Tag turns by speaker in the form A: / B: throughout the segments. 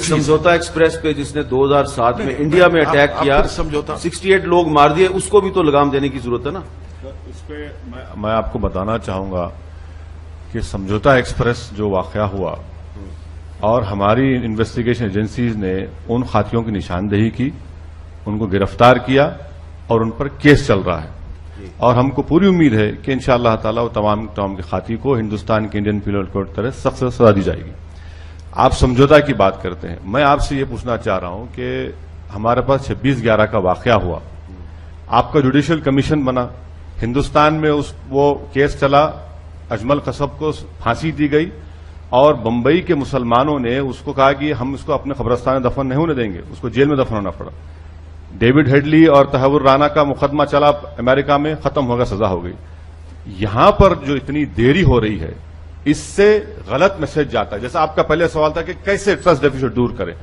A: समझौता एक्सप्रेस पे जिसने 2007 में इंडिया में अटैक किया, समझौता 68 लोग मार दिए, उसको भी तो लगाम देने की जरूरत है ना।
B: इस पे मैं आपको बताना चाहूंगा कि समझौता एक्सप्रेस जो वाकया हुआ और हमारी इन्वेस्टिगेशन एजेंसीज ने उन खातियों की निशानदेही की, उनको गिरफ्तार किया और उन पर केस चल रहा है और हमको पूरी उम्मीद है कि इंशाअल्लाह ताला वो तमाम के खाती को हिंदुस्तान के इंडियन पीनल कोड की तरह सख्त सजा दी जाएगी। आप समझौता की बात करते हैं, मैं आपसे ये पूछना चाह रहा हूं कि हमारे पास 26/11 का वाकया हुआ, आपका जुडिशियल कमीशन बना, हिंदुस्तान में वो केस चला, अजमल कसब को फांसी दी गई और बंबई के मुसलमानों ने उसको कहा कि हम इसको अपने कब्रिस्तान में दफन नहीं होने देंगे, उसको जेल में दफन होना पड़ा। डेविड हेडली और तहव्वुर राना का मुकदमा चला अमेरिका में, खत्म होगा, सजा हो गई। यहां पर जो इतनी देरी हो रही है, इससे गलत मैसेज जाता है। जैसा आपका पहले सवाल था कि कैसे ट्रस्ट डेफिसिट दूर करें,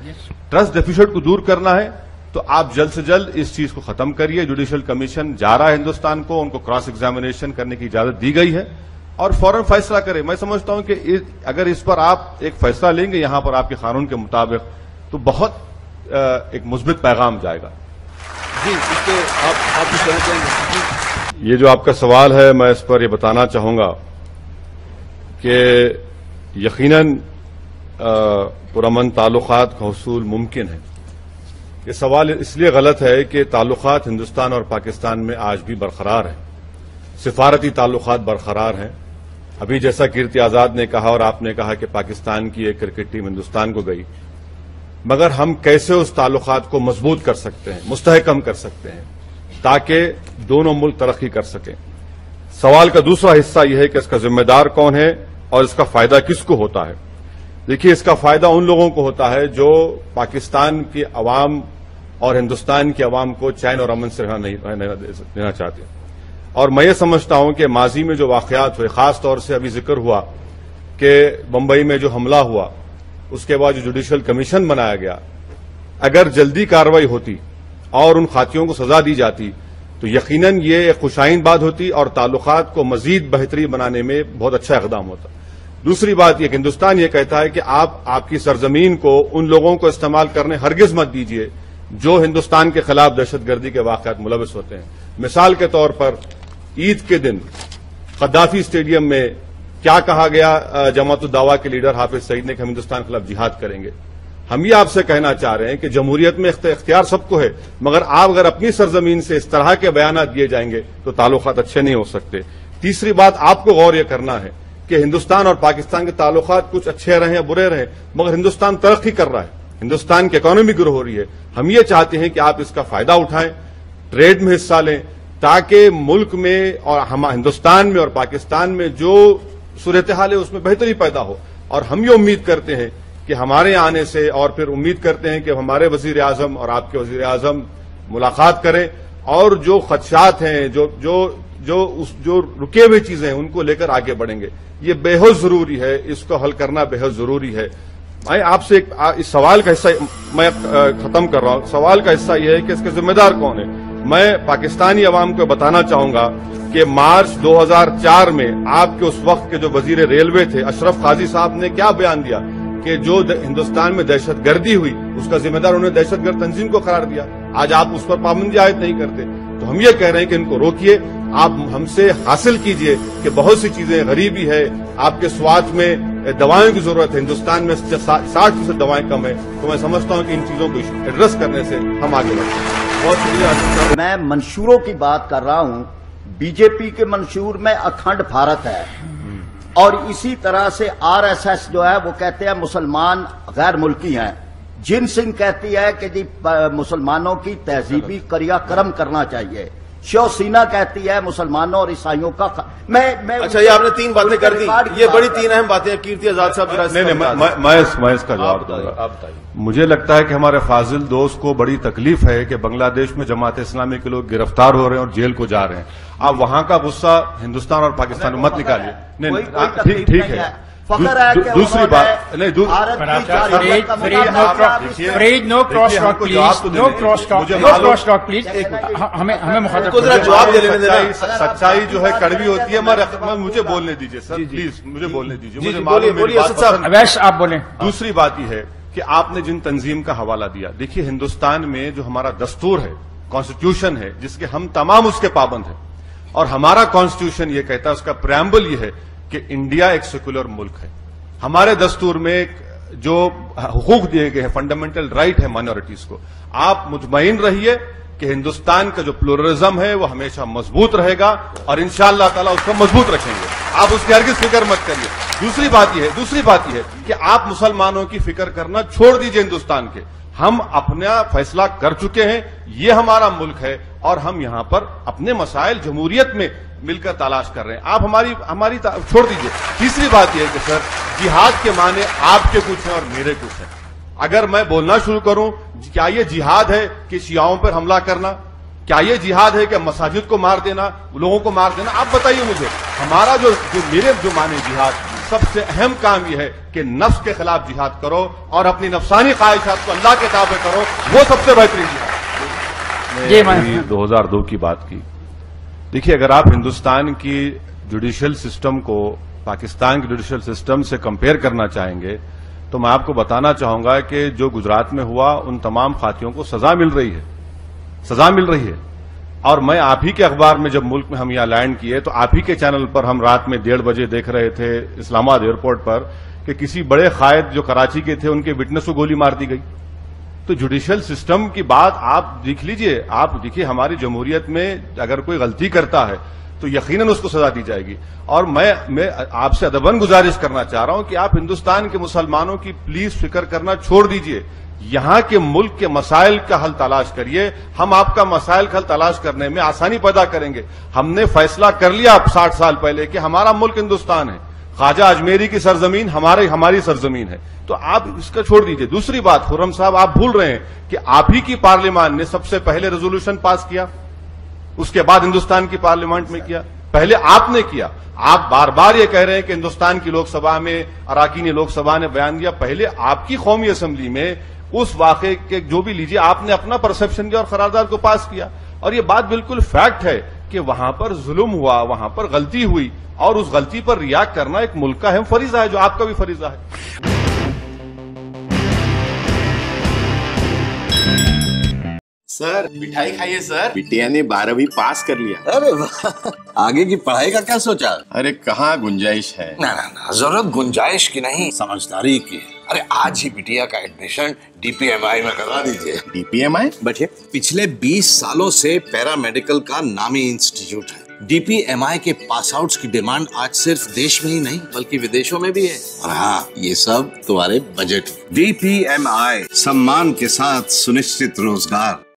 B: ट्रस्ट डेफिसिट को दूर करना है तो आप जल्द से जल्द इस चीज को खत्म करिए। जुडिशियल कमीशन जा रहा है हिंदुस्तान को, उनको क्रॉस एग्जामिनेशन करने की इजाजत दी गई है और फौरन फैसला करें। मैं समझता हूं कि अगर इस पर आप एक फैसला लेंगे यहां पर आपके कानून के मुताबिक, तो बहुत एक मुस्बित पैगाम जाएगा।
A: जी, इसके आप भी कहना चाहेंगे?
B: ये जो आपका सवाल है, मैं इस पर ये बताना चाहूंगा कि यकीनन पुरअमन ताल्लुकात का हुसूल मुमकिन है। ये सवाल इसलिए गलत है कि ताल्लुकात हिंदुस्तान और पाकिस्तान में आज भी बरकरार हैं, सिफारती ताल्लुकात बरकरार हैं। अभी जैसा कीर्ति आजाद ने कहा और आपने कहा कि पाकिस्तान की एक क्रिकेट टीम हिंदुस्तान को गई, मगर हम कैसे उस ताल्लुकात को मजबूत कर सकते हैं, मुस्तहकम कर सकते हैं, ताकि दोनों मुल्क तरक्की कर सकें। सवाल का दूसरा हिस्सा यह है कि इसका जिम्मेदार कौन है और इसका फायदा किसको होता है। देखिए, इसका फायदा उन लोगों को होता है जो पाकिस्तान की अवाम और हिंदुस्तान की अवाम को चैन और अमन से रहना चाहते हैं। और मैं ये समझता हूं कि माजी में जो वाकयात हुए, खास तौर से अभी जिक्र हुआ कि बंबई में जो हमला हुआ, उसके बाद जो जुडिशियल कमीशन बनाया गया, अगर जल्दी कार्रवाई होती और उन खातियों को सजा दी जाती तो यकीनन ये एक खुशाइन बात होती और ताल्लुकात को मजीद बेहतरीन बनाने में बहुत अच्छा इकदाम होता। दूसरी बात यह कि हिंदुस्तान ये कहता है कि आप आपकी सरजमीन को उन लोगों को इस्तेमाल करने हरगिज मत दीजिए जो हिंदुस्तान के खिलाफ दहशतगर्दी के वाकयात मुलविस होते हैं। मिसाल के तौर पर ईद के दिन गद्दाफी स्टेडियम में क्या कहा गया जमातुद दावा के लीडर हाफिज सईद ने कि हम हिंदुस्तान के खिलाफ जिहाद करेंगे। हम ये आपसे कहना चाह रहे हैं कि जमहूरियत में इख्तियार सबको है, मगर आप अगर अपनी सरजमीन से इस तरह के बयानात दिए जाएंगे तो ताल्लुकात अच्छे नहीं हो सकते। तीसरी बात, आपको गौर यह करना है कि हिंदुस्तान और पाकिस्तान के ताल्लुकात कुछ अच्छे रहे या बुरे रहे, मगर हिंदुस्तान तरक्की कर रहा है, हिंदुस्तान की इकोनॉमी ग्रो हो रही है। हम ये चाहते हैं कि आप इसका फायदा उठाएं, ट्रेड में हिस्सा लें, ताकि मुल्क में और हम हिंदुस्तान में और पाकिस्तान में जो सूरत हाल है उसमें बेहतरी पैदा हो। और हम ये उम्मीद करते हैं कि हमारे आने से, और फिर उम्मीद करते हैं कि हमारे वजीर आजम और आपके वजीर आजम मुलाकात करें और जो खदशात हैं, जो रुके हुए चीजें हैं, उनको लेकर आगे बढ़ेंगे। ये बेहद जरूरी है, इसको हल करना बेहद जरूरी है। मैं आपसे इस सवाल का हिस्सा मैं खत्म कर रहा हूं। सवाल का हिस्सा यह है कि इसके जिम्मेदार कौन है। मैं पाकिस्तानी अवाम को बताना चाहूंगा कि मार्च 2004 में आपके उस वक्त के जो वजीर रेलवे थे अशरफ काजी साहब ने क्या बयान दिया कि जो हिंदुस्तान में दहशतगर्दी हुई उसका जिम्मेदार उन्होंने दहशतगर्द तंजीम को करार दिया। आज आप उस पर पाबंदी आयद नहीं करते, तो हम ये कह रहे हैं कि इनको रोकिए, आप हमसे हासिल कीजिए कि बहुत सी चीजें, गरीबी है, आपके स्वास्थ्य में दवाओं की जरूरत है, हिंदुस्तान में 60% दवाएं कम है, तो मैं समझता हूं कि इन चीजों को एड्रेस करने से हम आगे बढ़ते हैं। बहुत शुक्रिया।
C: मैं मंशूरों की बात कर रहा हूं। बीजेपी के मंशूर में अखंड भारत है और इसी तरह से आरएसएस जो है वो कहते हैं मुसलमान गैर मुल्की हैं। जिन सिंह कहती है कि जी मुसलमानों की तहजीबी क्रियाक्रम करना चाहिए। शिवसेना कहती है मुसलमानों और ईसाइयों का मैं
A: अच्छा, ये आपने 3 बातें कर दी, ये बड़ी 3 अहम बातें हैं। कीर्ति आजाद साहब
B: मैं इसका जवाब दूंगा। मुझे लगता है कि हमारे फाजिल दोस्त को बड़ी तकलीफ है कि बांग्लादेश में जमात इस्लामी के लोग गिरफ्तार हो रहे हैं और जेल को जा रहे हैं। आप वहां का गुस्सा हिंदुस्तान और पाकिस्तान में मत निकालिए। नहीं, ठीक है। दूसरी बात नहीं,
D: नो क्रॉस टॉक प्लीज। हमें मुखातिब
B: जवाब दे लेने। सच्चाई जो है कड़वी होती है, मगर मुझे बोलने दीजिए सर, प्लीज मुझे बोलने दीजिए। मुझे मालूम है।
D: अवैश आप बोलें।
B: दूसरी बात यह है کہ آپ نے جن تنظیم کا حوالہ دیا، دیکھیے ہندوستان میں جو ہمارا دستور ہے، کانسٹیٹیوشن ہے، جس کے ہم تمام اس کے پابند ہیں، اور ہمارا کانسٹیٹیوشن یہ کہتا ہے، اس کا پریامبل یہ ہے کہ انڈیا ایک سیکولر ملک ہے. ہمارے دستور میں جو حقوق دیے گئے ہیں، فنڈامنٹل رائٹ ہے مائنورٹیز کو. آپ مطمئن رہیے کہ ہندوستان کا جو پلورلزم ہے وہ ہمیشہ مضبوط رہے گا، اور انشاءاللہ تعالیٰ اس کو مضبوط رکھیں گے. آپ اس کی ہرگز فکر مت کریے. دوسری بات یہ ہے کہ آپ مسلمانوں کی فکر کرنا چھوڑ دیجئے ہندوستان کے. ہم اپنا فیصلہ کر چکے ہیں، یہ ہمارا ملک ہے، اور ہم یہاں پر اپنے مسائل جمہوریت میں مل کر تلاش کر رہے ہیں. آپ ہماری چھوڑ دیجئے. تیسری بات یہ ہے کہ سر، جہاد کے معنی آپ کے کچھ ہیں اور میرے کچھ ہیں. اگر میں بولنا شروع کروں کیا یہ جہاد ہے کہ شیعوں پر حملہ کرنا، کیا یہ جہاد ہے کہ مساجد کو مار دینا، لوگوں کو مار دینا، آپ بتائیے مجھے. ہمارا میرے معنی جہاد، سب سے اہم کام یہ ہے کہ نفس کے خلاف جہاد کرو اور اپنی نفسانی خواہشات کو اللہ کے تابع کرو، وہ سب سے بہترین جہاد.
D: جی
B: 2002 کی بات کی. دیکھیے اگر آپ ہندوستان کی جوڈیشل سسٹم کو پاکستان کی جوڈیشل سسٹم سے کمپیئر کرنا چاہیں گے تو میں آپ کو بتانا چاہوں گا کہ جو گجرات میں ہوا ان تمام خاطیوں کو سزا مل رہی ہے. اور میں آپ ہی کے اخبار میں جب ملک میں ہم یہاں لینڈ کیے تو آپ ہی کے چینل پر ہم رات میں 1:30 بجے دیکھ رہے تھے اسلام آباد ایئرپورٹ پر کہ کسی بڑے قائد جو کراچی کے تھے ان کے وٹنس کو گولی مار دی گئی. تو جوڈیشل سسٹم کی بات آپ دیکھ لیجئے. آپ دیکھیے ہماری جمہوریت میں اگر کوئی غلطی کرتا ہے تو یقیناً اس کو سزا دی جائے گی. اور میں آپ سے ادباً گزارش کرنا چاہ رہا ہوں کہ آپ ہندوستان کے مسلمانوں کی پلیز فکر کرنا چھوڑ دیجئے. یہاں کے ملک کے مسائل کا حل تلاش کریے. ہم آپ کا مسائل کا حل تلاش کرنے میں آسانی پیدا کریں گے. ہم نے فیصلہ کر لیا 60 سال پہلے کہ ہمارا ملک ہندوستان ہے. خواجہ اجمیری کی سرزمین ہماری سرزمین ہے. تو آپ اس کا چھوڑ دیجئے. دوسری بات، خرم صاحب آپ بھول رہے ہیں کہ آپ ہی کی پارلیمان نے سب سے پہلے ریزولوشن پاس کیا، اس کے بعد ہندوستان کی پارلیمنٹ میں کیا. پہلے آپ نے کیا. آپ بار بار یہ کہہ رہے ہیں کہ ہندوستان کی لوک سبھا میں اراکین لوک سبھا نے بیان دیا. پہلے آپ کی قومی اسمبلی میں اس واقعے کے جو بھی لیجیے آپ نے اپنا پرسپشن دیا اور قرارداد کو پاس کیا. اور یہ بات بالکل فیکٹ ہے کہ وہاں پر ظلم ہوا، وہاں پر غلطی ہوئی، اور اس غلطی پر ریاکٹ کرنا ایک ملک کا اہم فریضہ ہے جو آپ کا بھی فریضہ ہے.
E: سر مٹھائی کھائیے سر. بٹیا نے 12ویں پاس کر لیا.
F: ارے آگے کی پڑھائی کا کیا سوچا؟
E: ارے کہاں گنجائش ہے.
F: نہ ضرورت گنجائش کی نہیں، سمجھداری کی. ارے آج ہی بٹیا کا ایڈمیشن DPMI میں کروا دیجیے.
E: DPMI
F: بیٹھے پچھلے 20 سالوں سے پیرا میڈیکل کا نامی انسٹیٹیوٹ ہے. DPMI کے پاس آؤٹس کی ڈیمانڈ آج صرف دیش میں ہی نہیں بلکہ ودیشوں میں بھی ہے. اور ہاں، یہ سب تمہارے بجٹ. DPMI، سمان کے ساتھ سنشچت روزگار.